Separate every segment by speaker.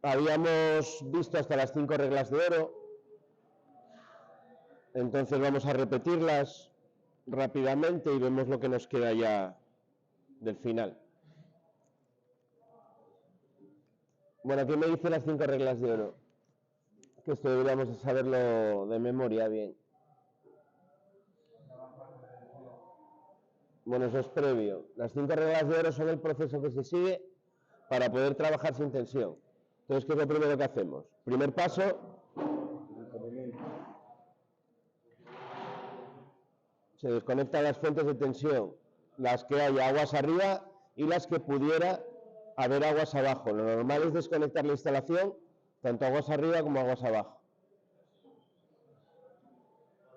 Speaker 1: Habíamos visto hasta las 5 reglas de oro, entonces vamos a repetirlas rápidamente y vemos lo que nos queda ya del final. Bueno, aquí me dice las 5 reglas de oro, que esto deberíamos de saberlo de memoria bien. Bueno, eso es previo. Las 5 reglas de oro son el proceso que se sigue para poder trabajar sin tensión. Entonces, ¿qué es lo primero que hacemos? Primer paso, se desconectan las fuentes de tensión, las que haya aguas arriba y las que pudiera haber aguas abajo. Lo normal es desconectar la instalación, tanto aguas arriba como aguas abajo.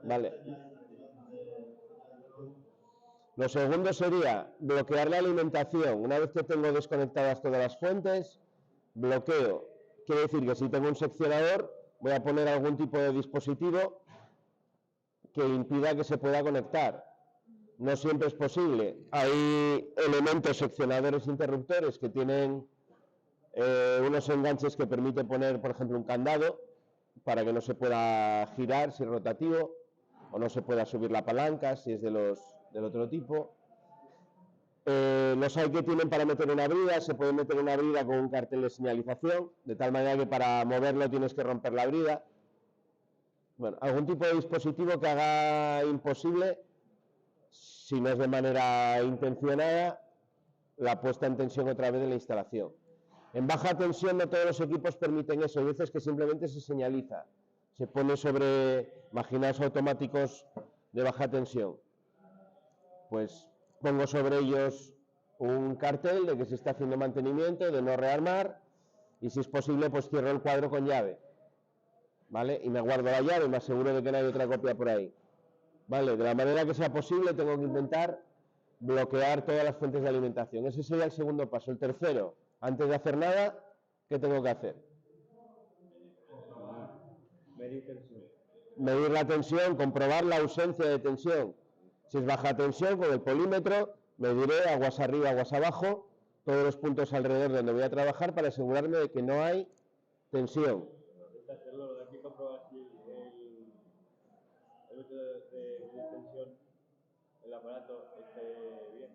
Speaker 1: Vale. Lo segundo sería bloquear la alimentación. Una vez que tengo desconectadas todas las fuentes, bloqueo. Quiere decir que si tengo un seccionador, voy a poner algún tipo de dispositivo que impida que se pueda conectar. No siempre es posible. Hay elementos seccionadores interruptores que tienen unos enganches que permiten poner, por ejemplo, un candado para que no se pueda girar si es rotativo, o no se pueda subir la palanca si es del otro tipo. Los hay que tienen para meter una brida, se puede meter una brida con un cartel de señalización, de tal manera que para moverlo tienes que romper la brida. Bueno, algún tipo de dispositivo que haga imposible, si no es de manera intencionada, la puesta en tensión otra vez de la instalación. En baja tensión no todos los equipos permiten eso, hay veces que simplemente se señaliza, se pone sobre máquinas automáticos de baja tensión. Pues pongo sobre ellos un cartel de que se está haciendo mantenimiento, de no rearmar, y si es posible pues cierro el cuadro con llave, ¿vale? Y me guardo la llave y me aseguro de que no hay otra copia por ahí, ¿vale? De la manera que sea posible tengo que intentar bloquear todas las fuentes de alimentación. Ese sería el segundo paso. El tercero, antes de hacer nada, ¿qué tengo que hacer?
Speaker 2: Medir tensión.
Speaker 1: Medir la tensión, comprobar la ausencia de tensión. Si es baja tensión, con el polímetro mediré aguas arriba, aguas abajo, todos los puntos alrededor donde voy a trabajar para asegurarme de que no hay tensión.
Speaker 2: Hacerlo, de aquí comprobar si el método de tensión, el aparato esté bien.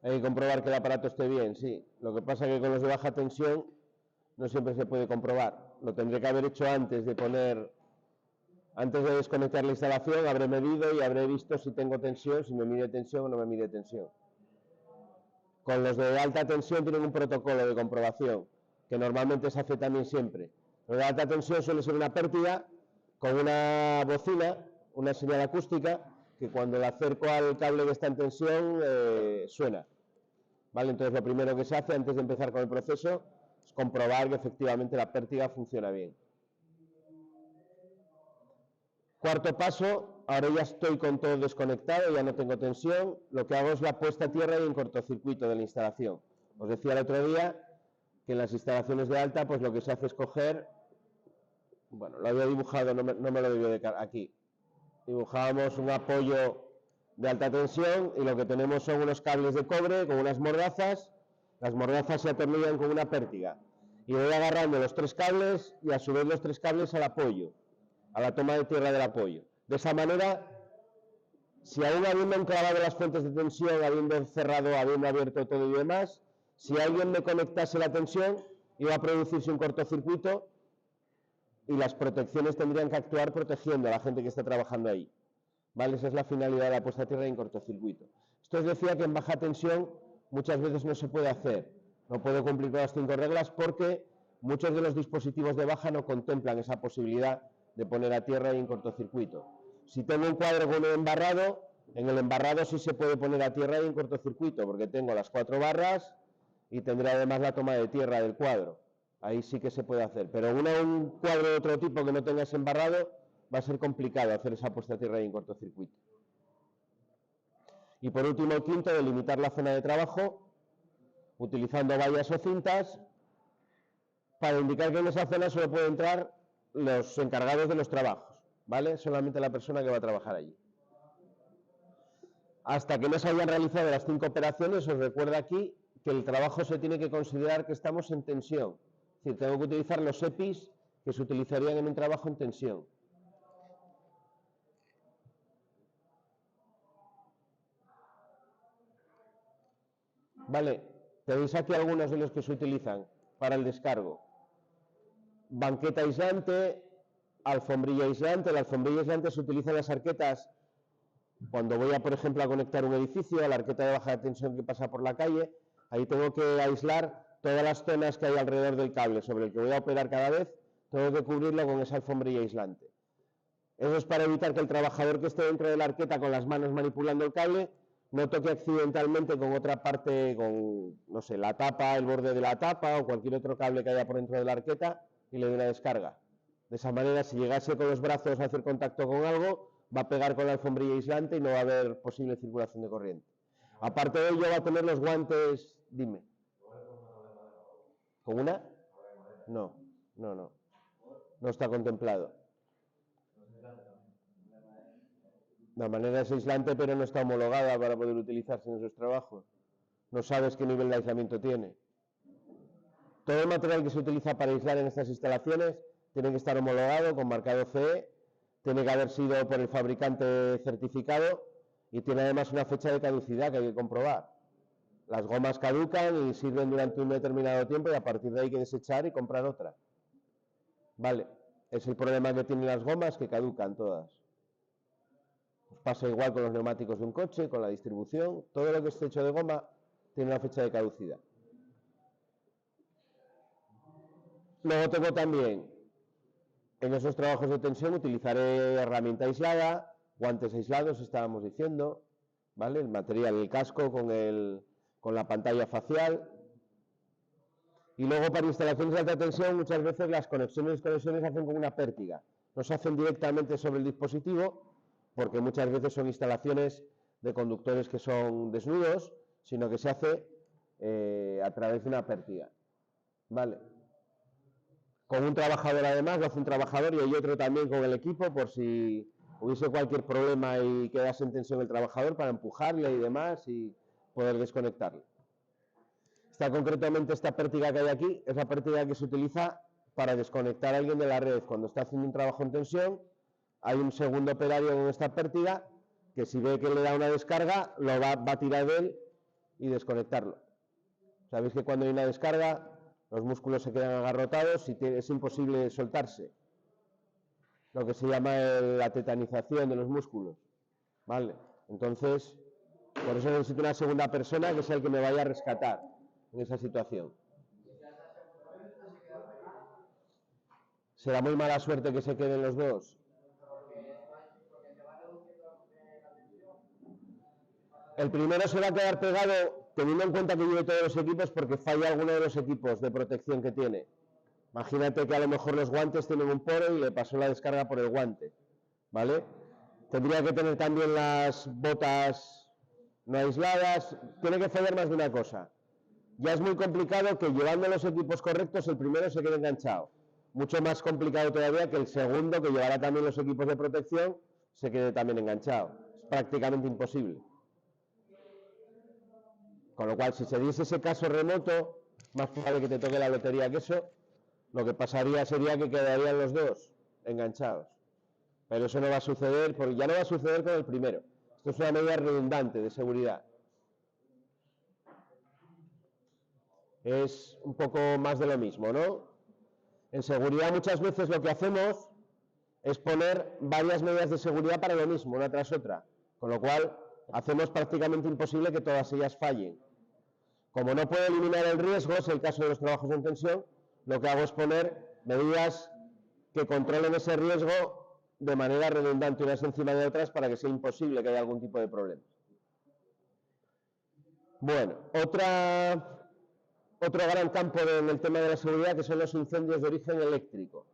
Speaker 1: Hay que comprobar que el aparato esté bien, sí. Lo que pasa es que con los de baja tensión no siempre se puede comprobar. Lo tendré que haber hecho antes de desconectar la instalación, habré medido y habré visto si tengo tensión, si me mide tensión o no me mide tensión. Con los de alta tensión tienen un protocolo de comprobación, que normalmente se hace también siempre. Los de alta tensión suele ser una pértiga con una bocina, una señal acústica, que cuando la acerco al cable que está en tensión suena. ¿Vale? Entonces lo primero que se hace antes de empezar con el proceso es comprobar que efectivamente la pértiga funciona bien. Cuarto paso, ahora ya estoy con todo desconectado, ya no tengo tensión, lo que hago es la puesta a tierra y en cortocircuito de la instalación. Os decía el otro día que en las instalaciones de alta pues lo que se hace es coger, bueno, lo había dibujado, no me lo debió de aquí, dibujábamos un apoyo de alta tensión y lo que tenemos son unos cables de cobre con unas mordazas, las mordazas se atornillan con una pértiga y voy agarrando los 3 cables y a su vez los 3 cables al apoyo, a la toma de tierra del apoyo. De esa manera, si aún habiendo enclavado las fuentes de tensión, habiendo cerrado, habiendo abierto todo y demás, si alguien me conectase la tensión, iba a producirse un cortocircuito y las protecciones tendrían que actuar protegiendo a la gente que está trabajando ahí. ¿Vale? Esa es la finalidad de la puesta a tierra en cortocircuito. Esto os decía que en baja tensión muchas veces no se puede hacer. No puedo cumplir con las 5 reglas porque muchos de los dispositivos de baja no contemplan esa posibilidad de poner a tierra y en cortocircuito. Si tengo un cuadro con un embarrado, en el embarrado sí se puede poner a tierra y en cortocircuito porque tengo las 4 barras y tendré además la toma de tierra del cuadro. Ahí sí que se puede hacer. Pero un cuadro de otro tipo que no tenga ese embarrado, va a ser complicado hacer esa puesta a tierra y en cortocircuito. Y por último, el quinto, delimitar la zona de trabajo utilizando vallas o cintas para indicar que en esa zona solo pueden entrar los encargados de los trabajos, ¿vale? Solamente la persona que va a trabajar allí. Hasta que no se hayan realizado las 5 operaciones, os recuerdo aquí que el trabajo se tiene que considerar que estamos en tensión. Es decir, tengo que utilizar los EPIs que se utilizarían en un trabajo en tensión. Vale, tenéis aquí algunos de los que se utilizan para el descargo. Banqueta aislante, alfombrilla aislante. La alfombrilla aislante se utiliza en las arquetas cuando voy a, por ejemplo, a conectar un edificio, a la arqueta de baja tensión que pasa por la calle. Ahí tengo que aislar todas las zonas que hay alrededor del cable sobre el que voy a operar cada vez, tengo que cubrirlo con esa alfombrilla aislante. Eso es para evitar que el trabajador que esté dentro de la arqueta con las manos manipulando el cable no toque accidentalmente con otra parte, con, no sé, la tapa, el borde de la tapa o cualquier otro cable que haya por dentro de la arqueta y le dé una descarga. De esa manera, si llegase con los brazos a hacer contacto con algo, va a pegar con la alfombrilla aislante y no va a haber posible circulación de corriente. Aparte de ello, va a tener los guantes, dime. ¿Con una? No, no, no. No está contemplado. La manera es aislante, pero no está homologada para poder utilizarse en esos trabajos. No sabes qué nivel de aislamiento tiene. Todo el material que se utiliza para aislar en estas instalaciones tiene que estar homologado con marcado CE, tiene que haber sido por el fabricante certificado y tiene además una fecha de caducidad que hay que comprobar. Las gomas caducan y sirven durante un determinado tiempo y a partir de ahí hay que desechar y comprar otra. Vale, es el problema que tienen las gomas, que caducan todas. Pues pasa igual con los neumáticos de un coche, con la distribución, todo lo que esté hecho de goma tiene una fecha de caducidad. Luego tengo también, en esos trabajos de tensión utilizaré herramienta aislada, guantes aislados, estábamos diciendo, ¿vale? El material, el casco con la pantalla facial. Y luego para instalaciones de alta tensión muchas veces las conexiones y desconexiones se hacen con una pértiga. No se hacen directamente sobre el dispositivo porque muchas veces son instalaciones de conductores que son desnudos, sino que se hace a través de una pértiga. Vale. Con un trabajador además, lo hace un trabajador y hay otro también con el equipo por si hubiese cualquier problema y quedase en tensión el trabajador para empujarle y demás y poder desconectarle. Concretamente esta pértiga que hay aquí es la pértiga que se utiliza para desconectar a alguien de la red. Cuando está haciendo un trabajo en tensión, hay un segundo operario con esta pértiga que si ve que le da una descarga, lo va a tirar de él y desconectarlo. Sabéis que cuando hay una descarga, los músculos se quedan agarrotados y es imposible soltarse. Lo que se llama la tetanización de los músculos. ¿Vale? Entonces, por eso necesito una segunda persona que sea el que me vaya a rescatar en esa situación. ¿Será muy mala suerte que se queden los dos? El primero se va a quedar pegado teniendo en cuenta que lleve todos los equipos porque falla alguno de los equipos de protección que tiene. Imagínate que a lo mejor los guantes tienen un poro y le pasó la descarga por el guante. ¿Vale? Tendría que tener también las botas no aisladas. Tiene que fallar más de una cosa. Ya es muy complicado que llevando los equipos correctos el primero se quede enganchado. Mucho más complicado todavía que el segundo, que llevará también los equipos de protección, se quede también enganchado. Es prácticamente imposible. Con lo cual, si se diese ese caso remoto, más probable que te toque la lotería que eso, lo que pasaría sería que quedarían los dos enganchados. Pero eso no va a suceder, porque ya no va a suceder con el primero. Esto es una medida redundante de seguridad. Es un poco más de lo mismo, ¿no? En seguridad muchas veces lo que hacemos es poner varias medidas de seguridad para lo mismo, una tras otra, con lo cual hacemos prácticamente imposible que todas ellas fallen. Como no puedo eliminar el riesgo, es el caso de los trabajos en tensión, lo que hago es poner medidas que controlen ese riesgo de manera redundante unas encima de otras para que sea imposible que haya algún tipo de problema. Bueno, otro gran campo en el tema de la seguridad que son los incendios de origen eléctrico.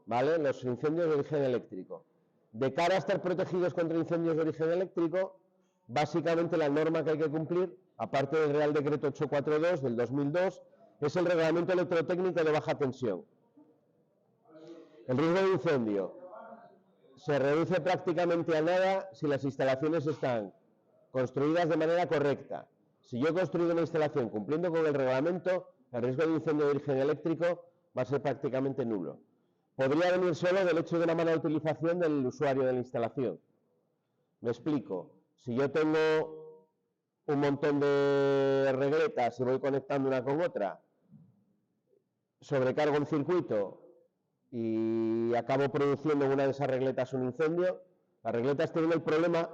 Speaker 1: ¿Vale? Los incendios de origen eléctrico. De cara a estar protegidos contra incendios de origen eléctrico, básicamente la norma que hay que cumplir, aparte del Real Decreto 842 del 2002, es el Reglamento Electrotécnico de Baja Tensión. El riesgo de incendio se reduce prácticamente a nada si las instalaciones están construidas de manera correcta. Si yo he construido una instalación cumpliendo con el reglamento, El riesgo de incendio de origen eléctrico va a ser prácticamente nulo. Podría venir solo del hecho de una mala utilización del usuario de la instalación. Me explico. Si yo tengo un montón de regletas y voy conectando una con otra, sobrecargo un circuito y acabo produciendo en una de esas regletas un incendio, las regletas tienen el problema,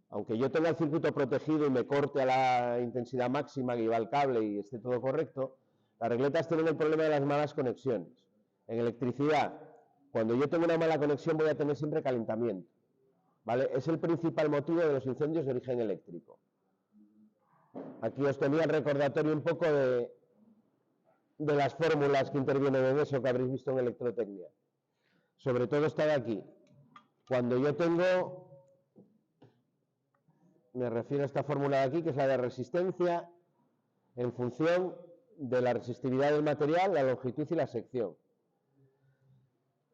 Speaker 1: aunque yo tenga el circuito protegido y me corte a la intensidad máxima que lleva el cable y esté todo correcto, las regletas tienen el problema de las malas conexiones. En electricidad, cuando yo tengo una mala conexión voy a tener siempre calentamiento, ¿vale? Es el principal motivo de los incendios de origen eléctrico. Aquí os tenía el recordatorio un poco de las fórmulas que intervienen en eso que habréis visto en electrotecnia. Sobre todo esta de aquí. Cuando yo tengo, me refiero a esta fórmula de aquí, que es la de resistencia en función de la resistividad del material, la longitud y la sección.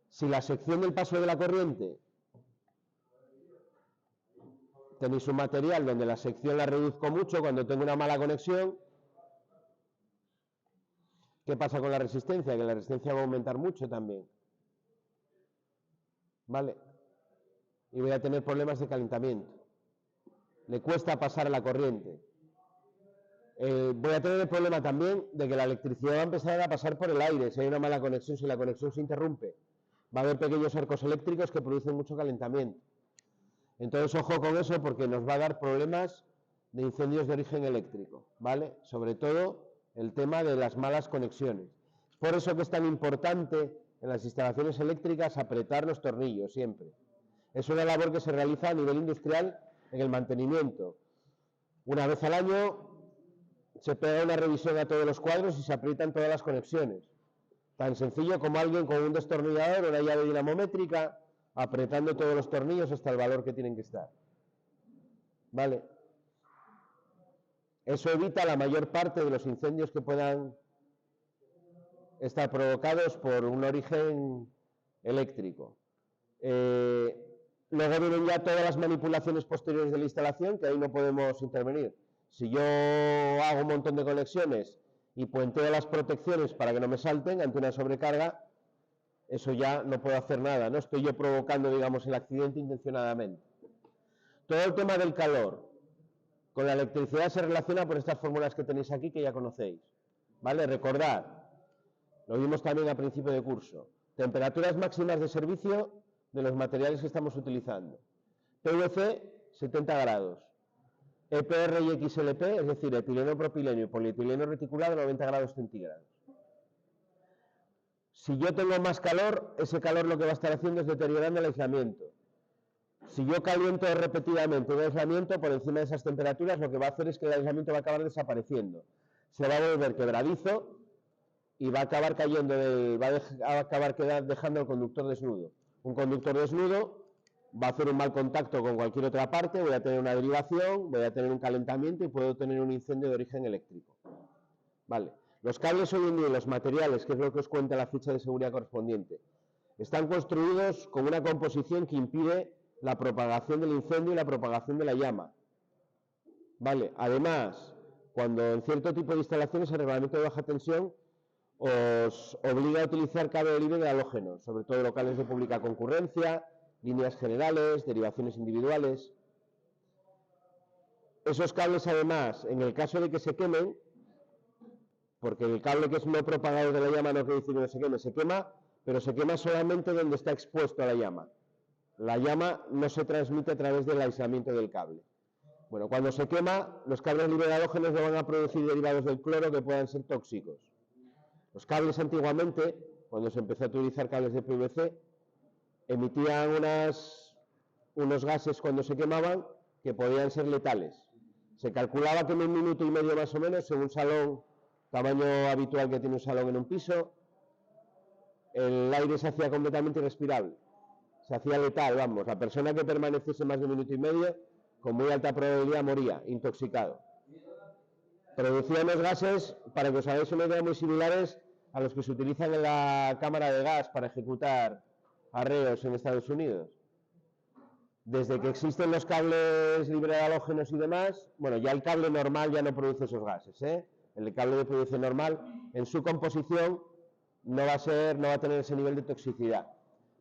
Speaker 1: Si la sección del paso de la corriente, tenéis un material donde la sección la reduzco mucho cuando tengo una mala conexión, ¿qué pasa con la resistencia? Que la resistencia va a aumentar mucho también. ¿Vale? Y voy a tener problemas de calentamiento. Le cuesta pasar la corriente. Voy a tener el problema también de que la electricidad va a empezar a pasar por el aire. Si hay una mala conexión, si la conexión se interrumpe, va a haber pequeños arcos eléctricos que producen mucho calentamiento. Entonces, ojo con eso porque nos va a dar problemas de incendios de origen eléctrico, ¿vale? Sobre todo el tema de las malas conexiones. Es por eso que es tan importante en las instalaciones eléctricas apretar los tornillos siempre. Es una labor que se realiza a nivel industrial en el mantenimiento. Una vez al año se pega una revisión a todos los cuadros y se aprietan todas las conexiones. Tan sencillo como alguien con un destornillador o una llave dinamométrica apretando todos los tornillos hasta el valor que tienen que estar. ¿Vale? Eso evita la mayor parte de los incendios que puedan estar provocados por un origen eléctrico. Luego vienen ya todas las manipulaciones posteriores de la instalación, que ahí no podemos intervenir. Si yo hago un montón de conexiones y puenteo las protecciones para que no me salten ante una sobrecarga, eso ya no puedo hacer nada, no estoy yo provocando, digamos, el accidente intencionadamente. Todo el tema del calor con la electricidad se relaciona por estas fórmulas que tenéis aquí, que ya conocéis. ¿Vale? Recordad, lo vimos también a principio de curso, temperaturas máximas de servicio de los materiales que estamos utilizando. PVC, 70 grados. EPR y XLP, es decir, etileno propileno y polietileno reticulado, 90 grados centígrados. Si yo tengo más calor, ese calor lo que va a estar haciendo es deteriorando el aislamiento. Si yo caliento repetidamente un aislamiento por encima de esas temperaturas, lo que va a hacer es que el aislamiento va a acabar desapareciendo. Se va a volver quebradizo y va a acabar cayendo, dejando el conductor desnudo. Un conductor desnudo va a hacer un mal contacto con cualquier otra parte, voy a tener una derivación, voy a tener un calentamiento y puedo tener un incendio de origen eléctrico. Vale. Los cables hoy en día, los materiales, que es lo que os cuenta la ficha de seguridad correspondiente, están construidos con una composición que impide la propagación del incendio y la propagación de la llama. Vale. Además, cuando en cierto tipo de instalaciones el reglamento de baja tensión os obliga a utilizar cable libre de halógenos, sobre todo locales de pública concurrencia, líneas generales, derivaciones individuales. Esos cables, además, en el caso de que se quemen, porque el cable que es no propagador de la llama no quiere decir que no se quema, pero se quema solamente donde está expuesto a la llama. La llama no se transmite a través del aislamiento del cable. Bueno, cuando se quema, los cables libres de halógenos no van a producir derivados del cloro que puedan ser tóxicos. Los cables antiguamente, cuando se empezó a utilizar cables de PVC, emitían unos gases cuando se quemaban que podían ser letales. Se calculaba que en 1 minuto y medio más o menos, en un salón, tamaño habitual que tiene un salón en un piso, el aire se hacía completamente irrespirable. Se hacía letal, vamos. La persona que permaneciese más de 1 minuto y medio, con muy alta probabilidad moría, intoxicado. Producía unos gases, para que os hagáis una idea, muy similares a los que se utilizan en la cámara de gas para ejecutar arreos en Estados Unidos. Desde que existen los cables libre de halógenos y demás, bueno, ya el cable normal ya no produce esos gases, El cable de PVC normal, en su composición, no va a tener ese nivel de toxicidad.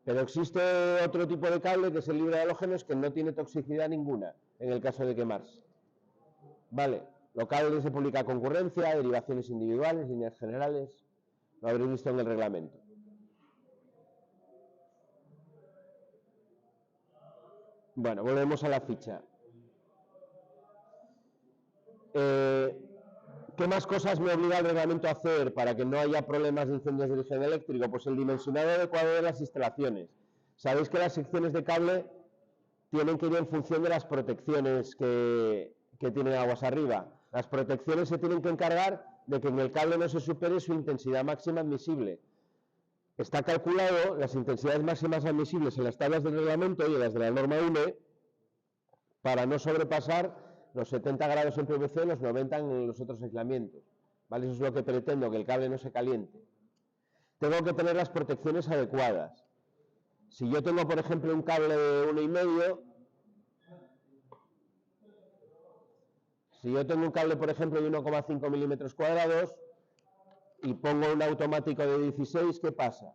Speaker 1: Pero existe otro tipo de cable, que es el libre de halógenos, que no tiene toxicidad ninguna, en el caso de quemarse. Vale, los cables se publica concurrencia, derivaciones individuales, líneas generales, lo habréis visto en el reglamento. Bueno, volvemos a la ficha. ¿Qué más cosas me obliga el reglamento a hacer para que no haya problemas de incendios de origen eléctrico? Pues el dimensionado adecuado de las instalaciones. Sabéis que las secciones de cable tienen que ir en función de las protecciones que tienen aguas arriba. Las protecciones se tienen que encargar de que en el cable no se supere su intensidad máxima admisible. Está calculado las intensidades máximas admisibles en las tablas del reglamento y en las de la norma UNE para no sobrepasar los 70 grados en PVC, los 90 en los otros aislamientos. ¿Vale? Eso es lo que pretendo, que el cable no se caliente. Tengo que tener las protecciones adecuadas. Si yo tengo, por ejemplo, un cable de 1,5, si yo tengo un cable, por ejemplo, de 1,5 milímetros cuadrados y pongo un automático de 16, ¿qué pasa?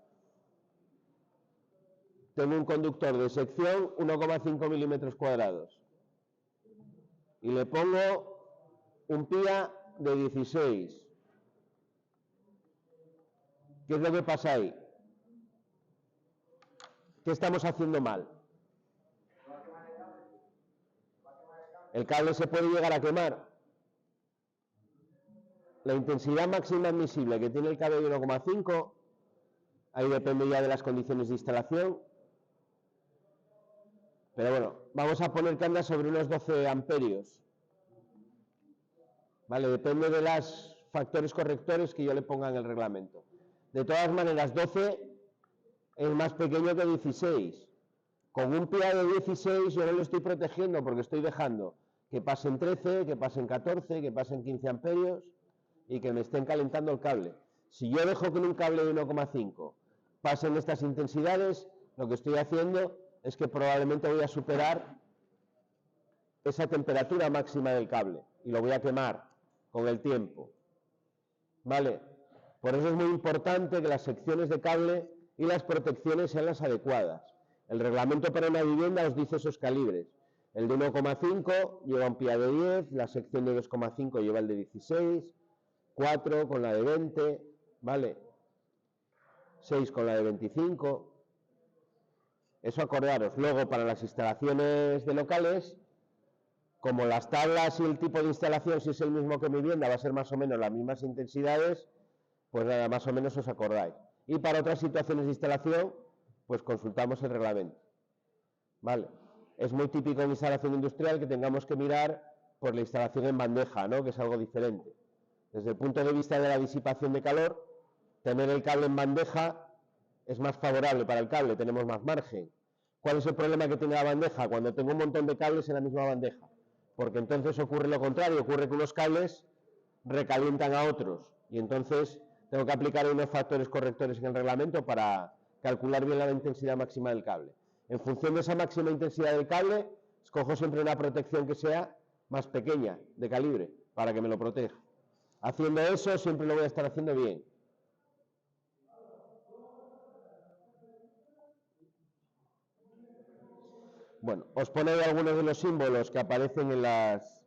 Speaker 1: Tengo un conductor de sección 1,5 milímetros cuadrados y le pongo un PIA de 16. ¿Qué es lo que pasa ahí? ¿Qué estamos haciendo mal? El cable se puede llegar a quemar. La intensidad máxima admisible que tiene el cable de 1,5, ahí depende ya de las condiciones de instalación. Pero bueno, vamos a poner que anda sobre unos 12 amperios. Vale, depende de los factores correctores que yo le ponga en el reglamento. De todas maneras, 12 es más pequeño que 16. Con un PIA de 16 yo no lo estoy protegiendo porque estoy dejando que pasen 13, que pasen 14, que pasen 15 amperios y que me estén calentando el cable. Si yo dejo que en un cable de 1,5 pasen estas intensidades, lo que estoy haciendo es que probablemente voy a superar esa temperatura máxima del cable y lo voy a quemar con el tiempo. ¿Vale? Por eso es muy importante que las secciones de cable y las protecciones sean las adecuadas. El reglamento para una vivienda os dice esos calibres. El de 1,5 lleva un PIA de 10, la sección de 2,5 lleva el de 16, 4 con la de 20, ¿vale? 6 con la de 25. Eso acordaros. Luego, para las instalaciones de locales, como las tablas y el tipo de instalación, si es el mismo que mi vivienda, va a ser más o menos las mismas intensidades, pues nada, más o menos os acordáis. Y para otras situaciones de instalación, pues consultamos el reglamento. ¿Vale? Es muy típico en instalación industrial que tengamos que mirar por la instalación en bandeja, ¿no? Que es algo diferente. Desde el punto de vista de la disipación de calor, tener el cable en bandeja es más favorable para el cable, tenemos más margen. ¿Cuál es el problema que tiene la bandeja? Cuando tengo un montón de cables en la misma bandeja. Porque entonces ocurre lo contrario, ocurre que unos cables recalientan a otros. Y entonces tengo que aplicar unos factores correctores en el reglamento para calcular bien la intensidad máxima del cable. En función de esa máxima intensidad del cable, escojo siempre una protección que sea más pequeña, de calibre, para que me lo proteja. Haciendo eso, siempre lo voy a estar haciendo bien. Bueno, os pone ahí algunos de los símbolos que aparecen en las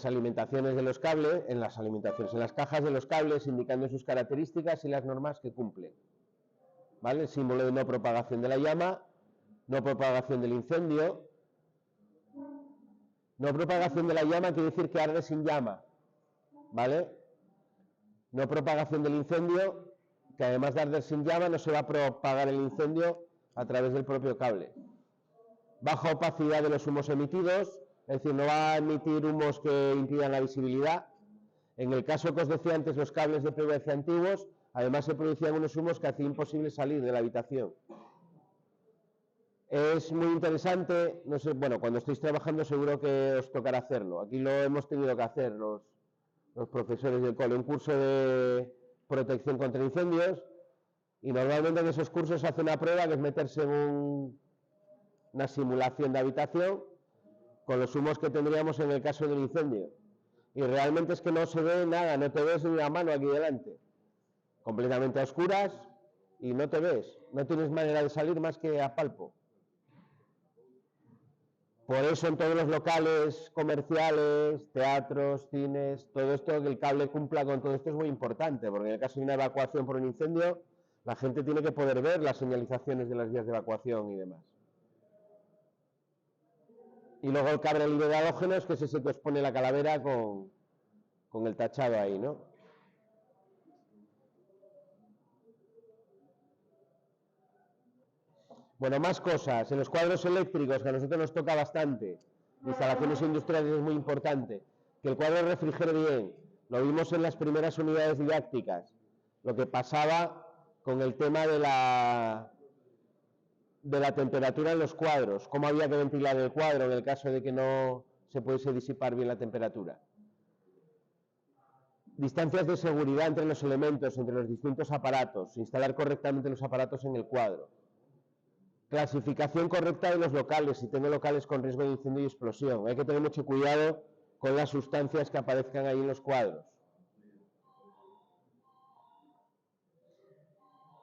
Speaker 1: alimentaciones de los cables, en las cajas de los cables, indicando sus características y las normas que cumplen. ¿Vale? El símbolo de no propagación de la llama, no propagación del incendio. No propagación de la llama quiere decir que arde sin llama. ¿Vale? No propagación del incendio, que además de arder sin llama, no se va a propagar el incendio a través del propio cable. Baja opacidad de los humos emitidos, es decir, no va a emitir humos que impidan la visibilidad. En el caso que os decía antes, los cables de PVC antiguos, además se producían unos humos que hacían imposible salir de la habitación. Es muy interesante, no sé, bueno, cuando estéis trabajando seguro que os tocará hacerlo. Aquí lo hemos tenido que hacer los profesores del cole, un curso de protección contra incendios, y normalmente en esos cursos se hace una prueba que es meterse en una simulación de habitación con los humos que tendríamos en el caso del incendio. y realmente es que no se ve nada, no te ves ni la mano aquí delante. Completamente a oscuras y no te ves, no tienes manera de salir más que a palpo. Por eso en todos los locales comerciales, teatros, cines, todo esto, que el cable cumpla con todo esto es muy importante, porque en el caso de una evacuación por un incendio, la gente tiene que poder ver las señalizaciones de las vías de evacuación y demás. Y luego el cable libre de halógenos, que es ese que os pone la calavera con el tachado ahí, ¿no? Bueno, más cosas. En los cuadros eléctricos, que a nosotros nos toca bastante, instalaciones industriales es muy importante, que el cuadro refrigere bien. Lo vimos en las primeras unidades didácticas, lo que pasaba con el tema de la temperatura en los cuadros, cómo había que ventilar el cuadro en el caso de que no se pudiese disipar bien la temperatura. Distancias de seguridad entre los elementos, entre los distintos aparatos, instalar correctamente los aparatos en el cuadro. Clasificación correcta de los locales, si tengo locales con riesgo de incendio y explosión. Hay que tener mucho cuidado con las sustancias que aparezcan ahí en los cuadros.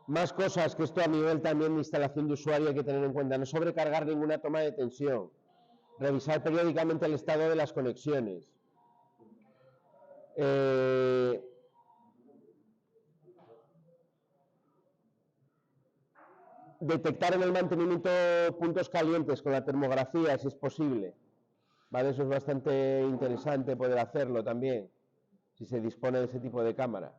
Speaker 1: Más cosas que esto a nivel también de instalación de usuario hay que tener en cuenta. No sobrecargar ninguna toma de tensión. Revisar periódicamente el estado de las conexiones. Detectar en el mantenimiento puntos calientes con la termografía, si es posible. ¿Vale? Eso es bastante interesante poder hacerlo también, si se dispone de ese tipo de cámara.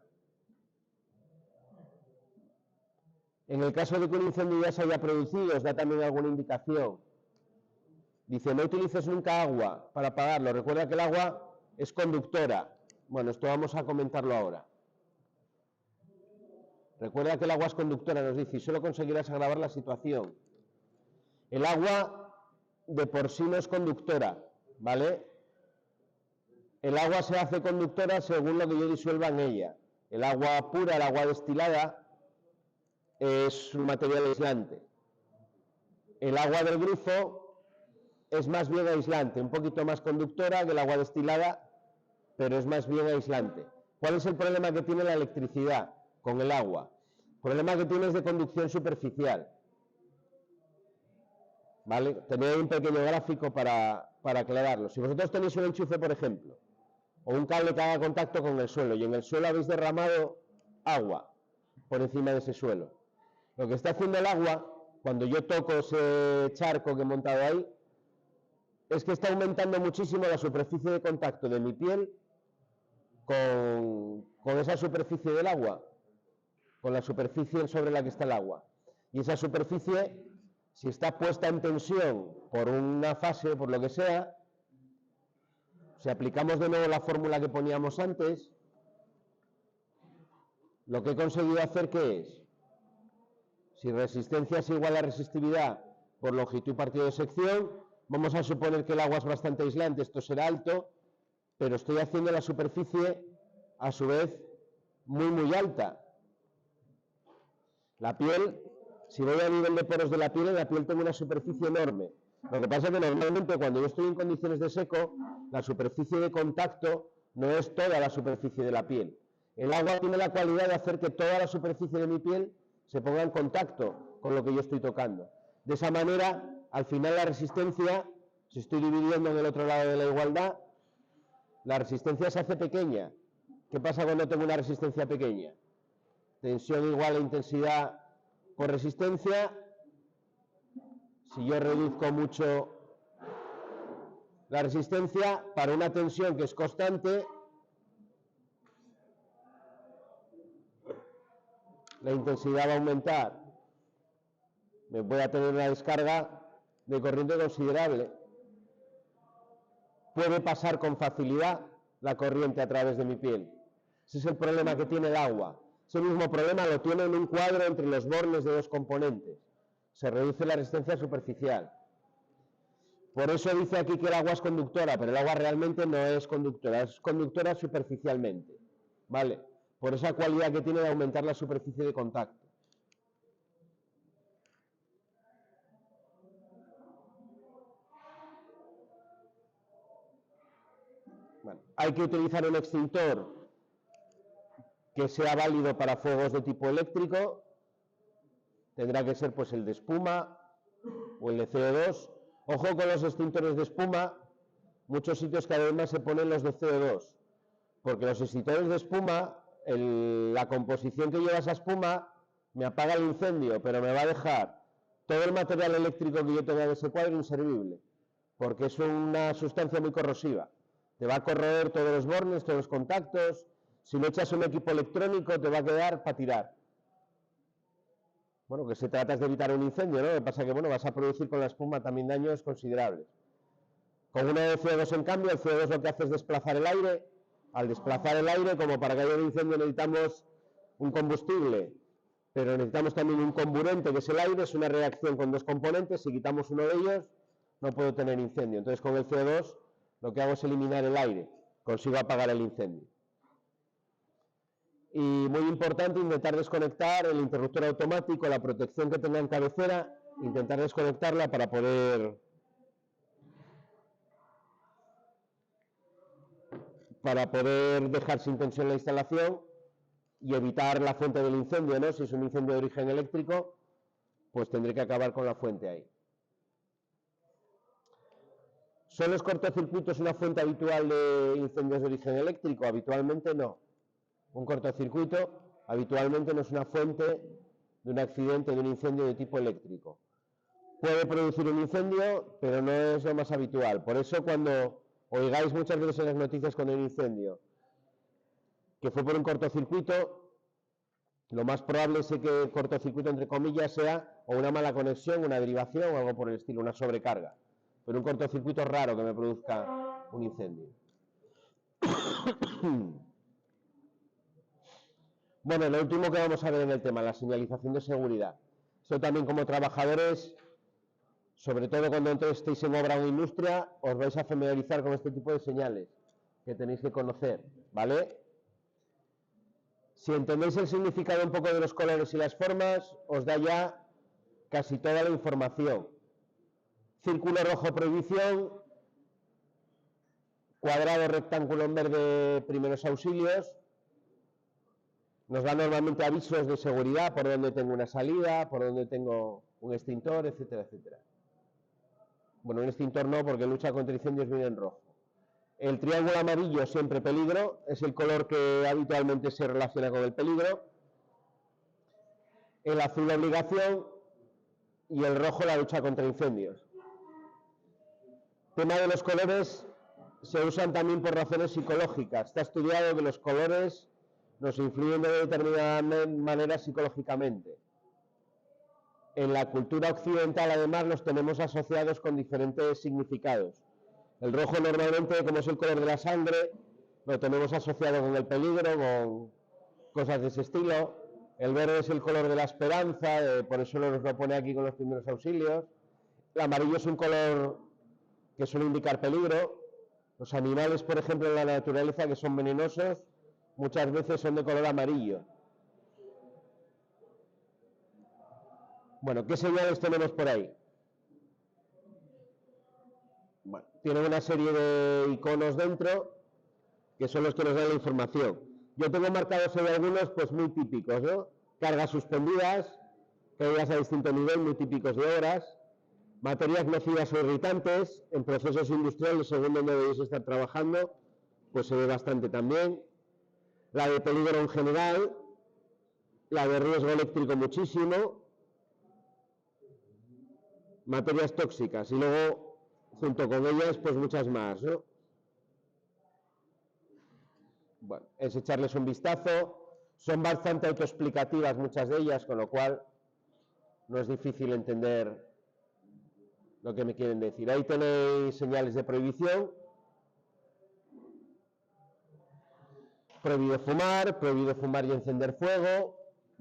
Speaker 1: En el caso de que un incendio ya se haya producido, os da también alguna indicación. Dice, no utilices nunca agua para apagarlo. Recuerda que el agua es conductora. Bueno, esto vamos a comentarlo ahora. Recuerda que el agua es conductora, nos dice, y solo conseguirás agravar la situación. El agua de por sí no es conductora, ¿vale? El agua se hace conductora según lo que yo disuelva en ella. El agua pura, el agua destilada, es un material aislante. El agua del grifo es más bien aislante, un poquito más conductora que el agua destilada, pero es más bien aislante. ¿Cuál es el problema que tiene la electricidad con el agua? El problema que tiene es de conducción superficial. ¿Vale? Tenéis un pequeño gráfico para aclararlo. Si vosotros tenéis un enchufe, por ejemplo, o un cable que haga contacto con el suelo, y en el suelo habéis derramado agua por encima de ese suelo, lo que está haciendo el agua, cuando yo toco ese charco que he montado ahí, es que está aumentando muchísimo la superficie de contacto de mi piel con esa superficie del agua, con la superficie sobre la que está el agua. Y esa superficie, si está puesta en tensión por una fase, por lo que sea, si aplicamos de nuevo la fórmula que poníamos antes, lo que he conseguido hacer, ¿qué es? Si resistencia es igual a resistividad por longitud partido de sección, vamos a suponer que el agua es bastante aislante, esto será alto, pero estoy haciendo la superficie a su vez muy alta. La piel, si voy a nivel de poros de la piel, en la piel tengo una superficie enorme. Lo que pasa es que normalmente cuando yo estoy en condiciones de seco, la superficie de contacto no es toda la superficie de la piel. El agua tiene la cualidad de hacer que toda la superficie de mi piel se ponga en contacto con lo que yo estoy tocando. De esa manera, al final la resistencia, si estoy dividiendo en el otro lado de la igualdad, la resistencia se hace pequeña. ¿Qué pasa cuando tengo una resistencia pequeña? Tensión igual a intensidad por resistencia. Si yo reduzco mucho la resistencia para una tensión que es constante, la intensidad va a aumentar. Me voy a tener una descarga de corriente considerable. Puede pasar con facilidad la corriente a través de mi piel. Ese es el problema que tiene el agua. Ese mismo problema lo tiene en un cuadro entre los bornes de dos componentes. Se reduce la resistencia superficial. Por eso dice aquí que el agua es conductora, pero el agua realmente no es conductora superficialmente. ¿Vale? Por esa cualidad que tiene de aumentar la superficie de contacto. Bueno. Hay que utilizar un extintor que sea válido para fuegos de tipo eléctrico. Tendrá que ser pues el de espuma o el de CO2. Ojo con los extintores de espuma. Muchos sitios que además se ponen los de CO2. Porque los extintores de espuma, la composición que lleva esa espuma me apaga el incendio, pero me va a dejar todo el material eléctrico que yo tenga de ese cuadro inservible. Porque es una sustancia muy corrosiva. Te va a corroer todos los bornes, todos los contactos. Si le echas un equipo electrónico, te va a quedar para tirar. Bueno, que se trata de evitar un incendio, ¿no? Lo que pasa es que, bueno, vas a producir con la espuma también daños considerables. Con una de CO2, en cambio, el CO2 lo que hace es desplazar el aire. Al desplazar el aire, como para que haya un incendio necesitamos un combustible, pero necesitamos también un comburente, que es el aire, es una reacción con dos componentes. Si quitamos uno de ellos, no puedo tener incendio. Entonces, con el CO2, lo que hago es eliminar el aire. Consigo apagar el incendio. Y muy importante, intentar desconectar el interruptor automático, la protección que tenga en cabecera, intentar desconectarla para poder dejar sin tensión la instalación y evitar la fuente del incendio, ¿no? Si es un incendio de origen eléctrico, pues tendré que acabar con la fuente ahí. ¿Son los cortocircuitos una fuente habitual de incendios de origen eléctrico? Habitualmente no. Un cortocircuito habitualmente no es una fuente de un accidente, de un incendio de tipo eléctrico. Puede producir un incendio, pero no es lo más habitual. Por eso cuando oigáis muchas veces en las noticias con el incendio que fue por un cortocircuito, lo más probable es que el cortocircuito, entre comillas, sea o una mala conexión, una derivación o algo por el estilo, una sobrecarga. Pero un cortocircuito es raro que me produzca un incendio. Bueno, lo último que vamos a ver en el tema, la señalización de seguridad. Eso también como trabajadores, sobre todo cuando estéis en obra o industria, os vais a familiarizar con este tipo de señales que tenéis que conocer, ¿vale? Si entendéis el significado un poco de los colores y las formas, os da ya casi toda la información. Círculo rojo, prohibición. Cuadrado, rectángulo en verde, primeros auxilios. Nos da normalmente avisos de seguridad, por dónde tengo una salida, por dónde tengo un extintor, etcétera, etcétera. Bueno, un extintor no, porque lucha contra incendios viene en rojo. El triángulo amarillo, siempre peligro, es el color que habitualmente se relaciona con el peligro. El azul, obligación, y el rojo, la lucha contra incendios. El tema de los colores se usan también por razones psicológicas. Está estudiado que los colores nos influyen de determinada manera psicológicamente. En la cultura occidental, además, los tenemos asociados con diferentes significados. El rojo normalmente, como es el color de la sangre, lo tenemos asociado con el peligro, con cosas de ese estilo. El verde es el color de la esperanza, por eso nos lo pone aquí con los primeros auxilios. El amarillo es un color que suele indicar peligro. Los animales, por ejemplo, en la naturaleza, que son venenosos, muchas veces son de color amarillo. Bueno, ¿qué señales tenemos por ahí? Bueno, tienen una serie de iconos dentro, que son los que nos dan la información. Yo tengo marcados hoy algunos, pues muy típicos, ¿no? Cargas suspendidas, caídas a distinto nivel, muy típicos de horas. Materias nocivas o irritantes, en procesos industriales, según donde debéis estar trabajando, pues se ve bastante también. La de peligro en general, la de riesgo eléctrico muchísimo, materias tóxicas y luego junto con ellas pues muchas más, ¿no? Bueno, es echarles un vistazo, son bastante autoexplicativas muchas de ellas, con lo cual no es difícil entender lo que me quieren decir. Ahí tenéis señales de prohibición. Prohibido fumar y encender fuego,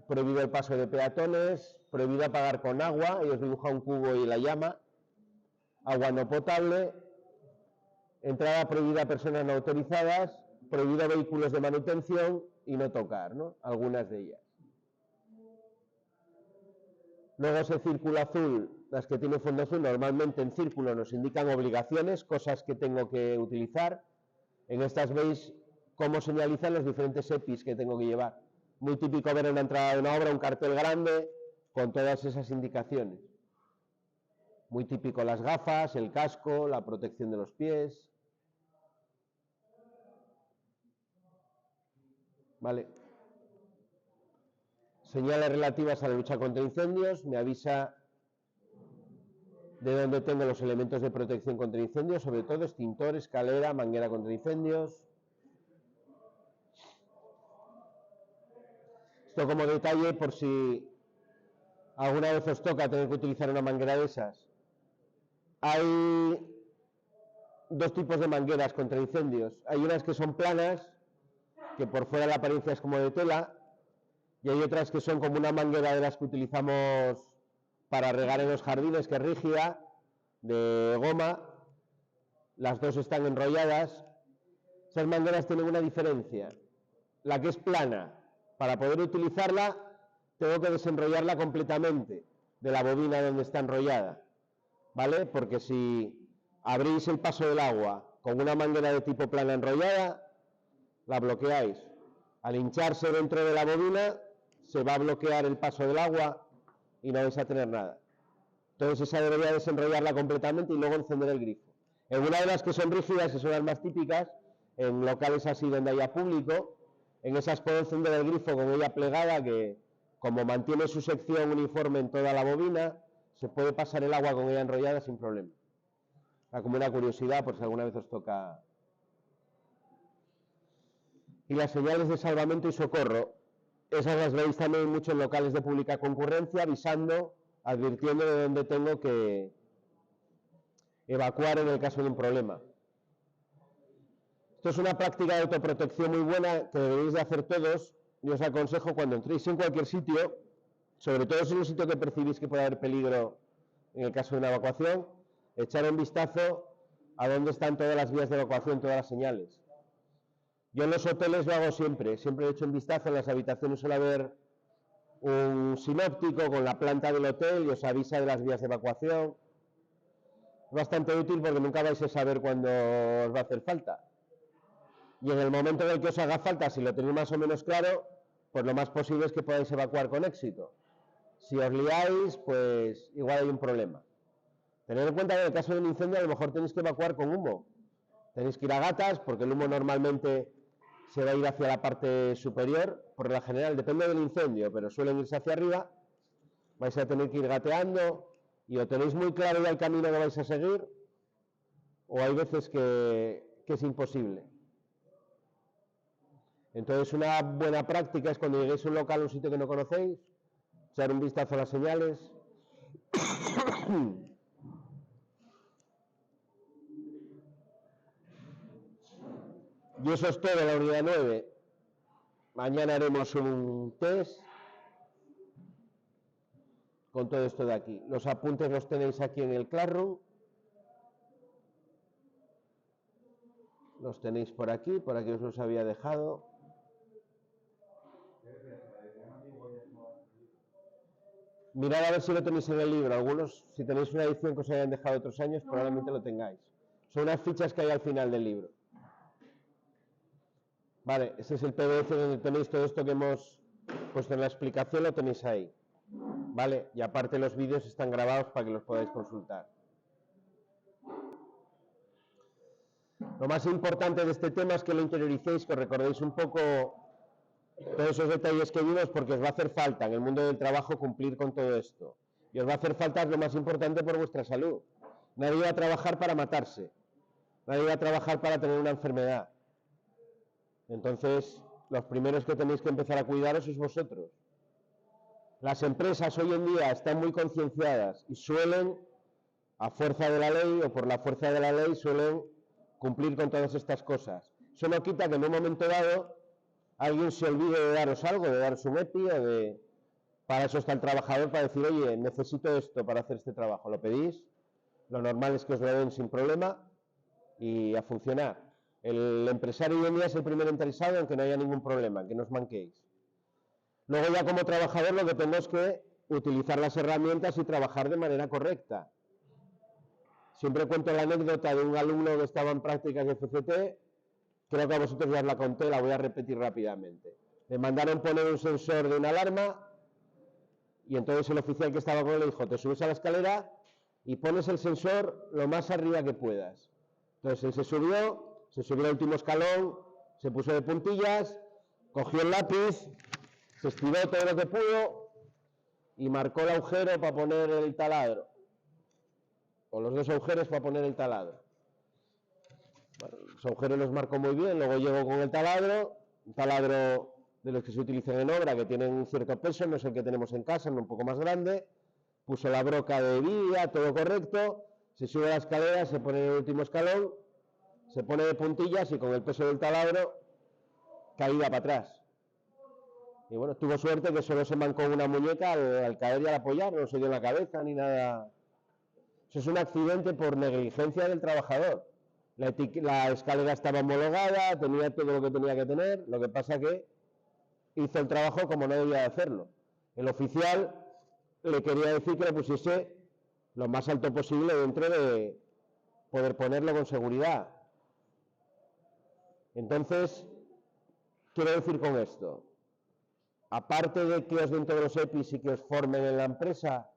Speaker 1: prohibido el paso de peatones, prohibido apagar con agua, y os dibuja un cubo y la llama, agua no potable, entrada prohibida a personas no autorizadas, prohibido vehículos de manutención y no tocar, ¿no? Algunas de ellas. Luego ese círculo azul, las que tienen fondo azul, normalmente en círculo nos indican obligaciones, cosas que tengo que utilizar. En estas veis cómo señalizan los diferentes EPIs que tengo que llevar. Muy típico ver en la entrada de una obra un cartel grande con todas esas indicaciones. Muy típico las gafas, el casco, la protección de los pies. Vale. Señales relativas a la lucha contra incendios. Me avisa de dónde tengo los elementos de protección contra incendios, sobre todo extintor, escalera, manguera contra incendios. Esto como detalle por si alguna vez os toca tener que utilizar una manguera de esas. Hay dos tipos de mangueras contra incendios. Hay unas que son planas, que por fuera la apariencia es como de tela, y hay otras que son como una manguera de las que utilizamos para regar en los jardines, que es rígida, de goma. Las dos están enrolladas. Esas mangueras tienen una diferencia. La que es plana, para poder utilizarla, tengo que desenrollarla completamente de la bobina donde está enrollada, ¿vale? Porque si abrís el paso del agua con una manguera de tipo plana enrollada, la bloqueáis. Al hincharse dentro de la bobina, se va a bloquear el paso del agua y no vais a tener nada. Entonces esa debería desenrollarla completamente y luego encender el grifo. En una de las que son rígidas, que son las más típicas, en locales así donde haya público, en esas puedo encender el grifo con ella plegada, que como mantiene su sección uniforme en toda la bobina, se puede pasar el agua con ella enrollada sin problema. Como una curiosidad, por si alguna vez os toca. Y las señales de salvamento y socorro, esas las veis también en muchos locales de pública concurrencia, avisando, advirtiendo de dónde tengo que evacuar en el caso de un problema. Esto es una práctica de autoprotección muy buena que deberéis de hacer todos. Yo os aconsejo cuando entréis en cualquier sitio, sobre todo si es un sitio que percibís que puede haber peligro en el caso de una evacuación, echar un vistazo a dónde están todas las vías de evacuación, todas las señales. Yo en los hoteles lo hago siempre he hecho un vistazo. En las habitaciones suele haber un sinóptico con la planta del hotel y os avisa de las vías de evacuación. Es bastante útil porque nunca vais a saber cuándo os va a hacer falta. Y en el momento en el que os haga falta, si lo tenéis más o menos claro, pues lo más posible es que podáis evacuar con éxito. Si os liáis, pues igual hay un problema. Tened en cuenta que en el caso de un incendio a lo mejor tenéis que evacuar con humo. Tenéis que ir a gatas porque el humo normalmente se va a ir hacia la parte superior, por lo general depende del incendio, pero suelen irse hacia arriba. Vais a tener que ir gateando y o tenéis muy claro ya el camino que vais a seguir, o hay veces que es imposible. Entonces una buena práctica es cuando lleguéis a un local, a un sitio que no conocéis, echar un vistazo a las señales. Y eso es todo en la unidad 9. Mañana haremos un test con todo esto de aquí. Los apuntes los tenéis aquí en el Classroom. Los tenéis por aquí os los había dejado. Mirad a ver si lo tenéis en el libro. Algunos, si tenéis una edición que os hayan dejado otros años, probablemente lo tengáis. Son unas fichas que hay al final del libro. Vale, ese es el PDF donde tenéis todo esto que hemos puesto en la explicación, lo tenéis ahí. Vale, y aparte los vídeos están grabados para que los podáis consultar. Lo más importante de este tema es que lo interioricéis, que os recordéis un poco todos esos detalles que vimos, porque os va a hacer falta en el mundo del trabajo cumplir con todo esto. Y os va a hacer falta lo más importante por vuestra salud. Nadie va a trabajar para matarse. Nadie va a trabajar para tener una enfermedad. Entonces, los primeros que tenéis que empezar a cuidaros sois vosotros. Las empresas hoy en día están muy concienciadas y suelen, a fuerza de la ley o por la fuerza de la ley, suelen cumplir con todas estas cosas. Eso no quita que en un momento dado alguien se olvide de daros algo, de daros un EPI o de... Para eso está el trabajador, para decir, oye, necesito esto para hacer este trabajo. Lo pedís, lo normal es que os lo den sin problema y a funcionar. El empresario hoy en día es el primer interesado en que no haya ningún problema, en que no os manquéis. Luego ya como trabajador lo que tengo es que utilizar las herramientas y trabajar de manera correcta. Siempre cuento la anécdota de un alumno que estaba en prácticas de FCT creo que a vosotros ya os la conté, la voy a repetir rápidamente. Le mandaron poner un sensor de una alarma y entonces el oficial que estaba con él le dijo, te subes a la escalera y pones el sensor lo más arriba que puedas. Entonces él se subió al último escalón, se puso de puntillas, cogió el lápiz, se estiró todo lo que pudo y marcó el agujero para poner el taladro. O los dos agujeros para poner el taladro. Bueno, los agujeros los marcó muy bien, luego llegó con el taladro, un taladro de los que se utilizan en obra, que tienen un cierto peso, no es el que tenemos en casa, es un poco más grande, puso la broca de vía, todo correcto, se sube a la escalera, se pone en el último escalón, se pone de puntillas y con el peso del taladro caía para atrás. Y bueno, tuvo suerte que solo se mancó una muñeca al caer y al apoyar, no se dio en la cabeza ni nada. Eso es un accidente por negligencia del trabajador. La escalera estaba homologada, tenía todo lo que tenía que tener, lo que pasa que hizo el trabajo como no debía de hacerlo. El oficial le quería decir que lo pusiese lo más alto posible dentro de poder ponerlo con seguridad. Entonces, quiero decir con esto, aparte de que os den todos los EPIs y que os formen en la empresa,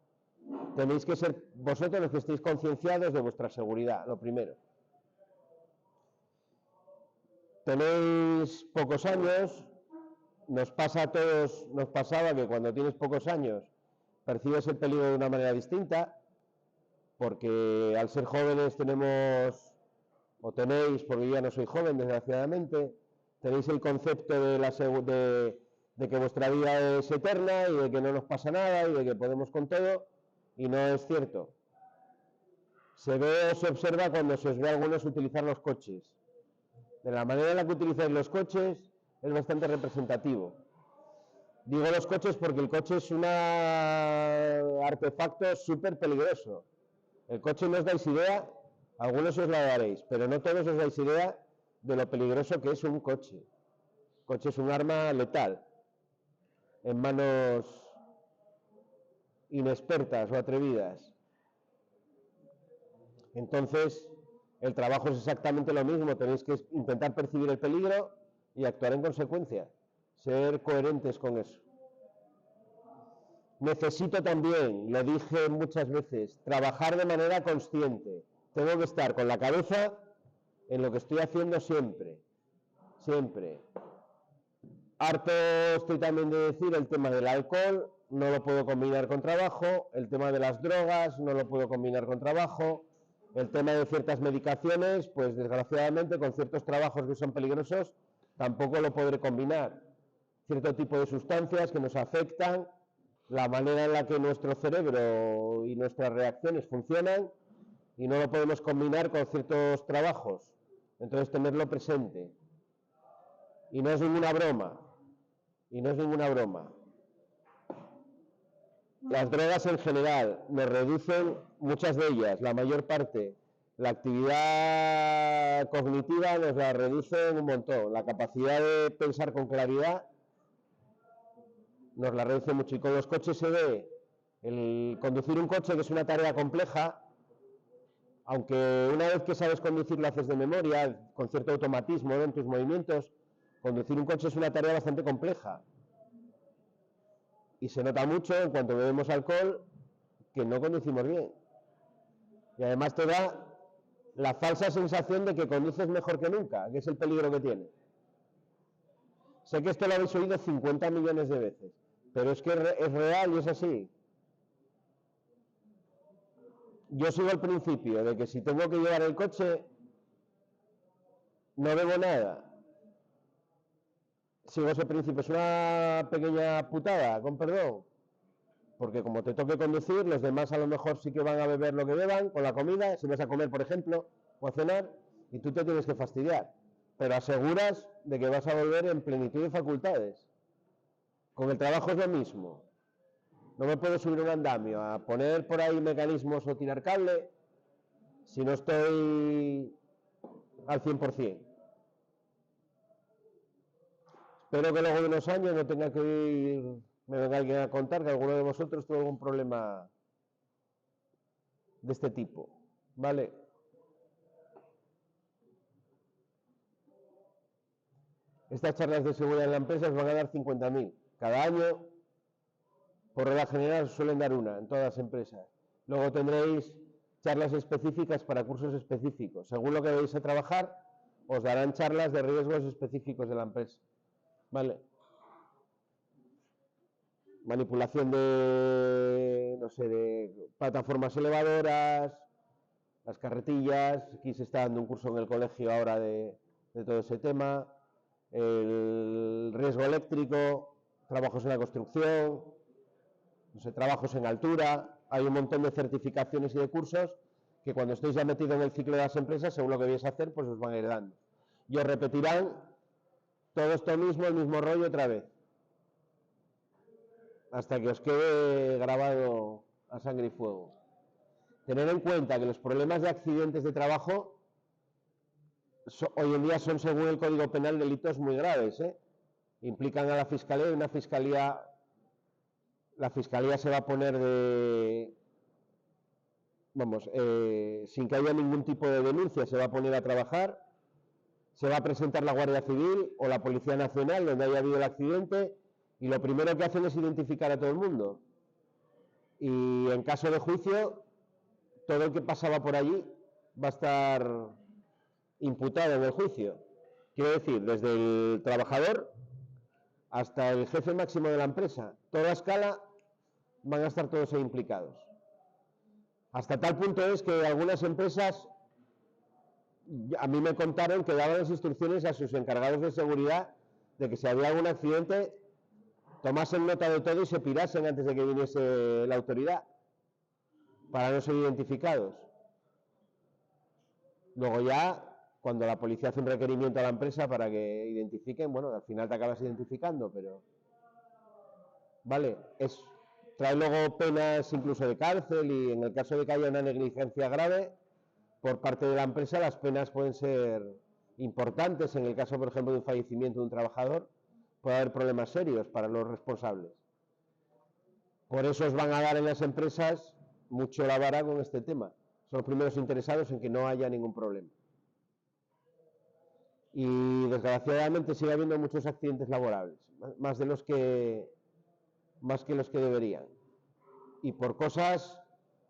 Speaker 1: tenéis que ser vosotros los que estéis concienciados de vuestra seguridad, lo primero. Tenéis pocos años, nos pasa a todos, nos pasaba que cuando tienes pocos años percibes el peligro de una manera distinta, porque al ser jóvenes tenemos, o tenéis, porque ya no soy joven desgraciadamente, tenéis el concepto de que vuestra vida es eterna y de que no nos pasa nada y de que podemos con todo, y no es cierto. Se ve o se observa cuando se os ve a algunos utilizar los coches. De la manera en la que utilizáis los coches es bastante representativo. Digo los coches porque el coche es un artefacto súper peligroso. El coche no os dais idea, algunos os la daréis, pero no todos os dais idea de lo peligroso que es un coche. El coche es un arma letal en manos inexpertas o atrevidas. Entonces, el trabajo es exactamente lo mismo, tenéis que intentar percibir el peligro y actuar en consecuencia, ser coherentes con eso. Necesito también, lo dije muchas veces, trabajar de manera consciente. Tengo que estar con la cabeza en lo que estoy haciendo siempre, siempre. Harto estoy también de decir el tema del alcohol, no lo puedo combinar con trabajo, el tema de las drogas, no lo puedo combinar con trabajo, el tema de ciertas medicaciones, pues desgraciadamente con ciertos trabajos que son peligrosos, tampoco lo podré combinar. Cierto tipo de sustancias que nos afectan, la manera en la que nuestro cerebro y nuestras reacciones funcionan, y no lo podemos combinar con ciertos trabajos. Entonces tenerlo presente. Y no es ninguna broma. Y no es ninguna broma. Las drogas en general nos reducen, muchas de ellas, la mayor parte, la actividad cognitiva nos la reducen un montón. La capacidad de pensar con claridad nos la reduce mucho. Y con los coches se ve, el conducir un coche, que es una tarea compleja, aunque una vez que sabes conducir lo haces de memoria, con cierto automatismo, ¿no?, en tus movimientos, conducir un coche es una tarea bastante compleja. Y se nota mucho en cuanto bebemos alcohol que no conducimos bien. Y además te da la falsa sensación de que conduces mejor que nunca, que es el peligro que tiene. Sé que esto lo habéis oído 50 millones de veces, pero es que es real y es así. Yo sigo el principio de que si tengo que llevar el coche, no bebo nada. Sigo ese principio, es una pequeña putada, con perdón, porque como te toque conducir, los demás a lo mejor sí que van a beber lo que beban con la comida, si vas a comer, por ejemplo, o a cenar, y tú te tienes que fastidiar, pero aseguras de que vas a volver en plenitud de facultades. Con el trabajo es lo mismo. No me puedo subir un andamio a poner por ahí mecanismos o tirar cable si no estoy al 100%. Espero que luego de unos años no tenga que ir, me venga alguien a contar que alguno de vosotros tuvo algún problema de este tipo, ¿vale? Estas charlas de seguridad en la empresa os van a dar 50.000. Cada año, por regla general, os suelen dar una en todas las empresas. Luego tendréis charlas específicas para cursos específicos. Según lo que vais a trabajar, os darán charlas de riesgos específicos de la empresa. ¿Vale? Manipulación de, no sé, de plataformas elevadoras, las carretillas. Aquí se está dando un curso en el colegio ahora de todo ese tema. El riesgo eléctrico, trabajos en la construcción, no sé, trabajos en altura. Hay un montón de certificaciones y de cursos que cuando estéis ya metidos en el ciclo de las empresas, según lo que vais a hacer, pues os van a ir dando. Y os repetirán todo esto mismo, el mismo rollo otra vez, hasta que os quede grabado a sangre y fuego. Tener en cuenta que los problemas de accidentes de trabajo hoy en día son, según el Código Penal, delitos muy graves, ¿eh? Implican a la Fiscalía, y la Fiscalía se va a poner sin que haya ningún tipo de denuncia, se va a poner a trabajar, se va a presentar la Guardia Civil o la Policía Nacional donde haya habido el accidente, y lo primero que hacen es identificar a todo el mundo. Y en caso de juicio, todo el que pasaba por allí va a estar imputado en el juicio. Quiero decir, desde el trabajador hasta el jefe máximo de la empresa, toda escala, van a estar todos ahí implicados. Hasta tal punto es que algunas empresas, a mí me contaron que daban las instrucciones a sus encargados de seguridad de que si había algún accidente, tomasen nota de todo y se pirasen antes de que viniese la autoridad, para no ser identificados. Luego ya, cuando la policía hace un requerimiento a la empresa para que identifiquen, bueno, al final te acabas identificando, pero... Vale, trae luego penas incluso de cárcel, y en el caso de que haya una negligencia grave por parte de la empresa, las penas pueden ser importantes. En el caso, por ejemplo, de un fallecimiento de un trabajador, puede haber problemas serios para los responsables. Por eso os van a dar en las empresas mucho la vara con este tema. Son los primeros interesados en que no haya ningún problema. Y desgraciadamente sigue habiendo muchos accidentes laborables, más que los que deberían. Y por cosas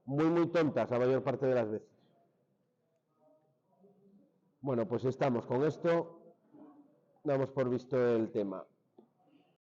Speaker 1: muy, muy tontas la mayor parte de las veces. Bueno, pues estamos con esto. Damos por visto el tema.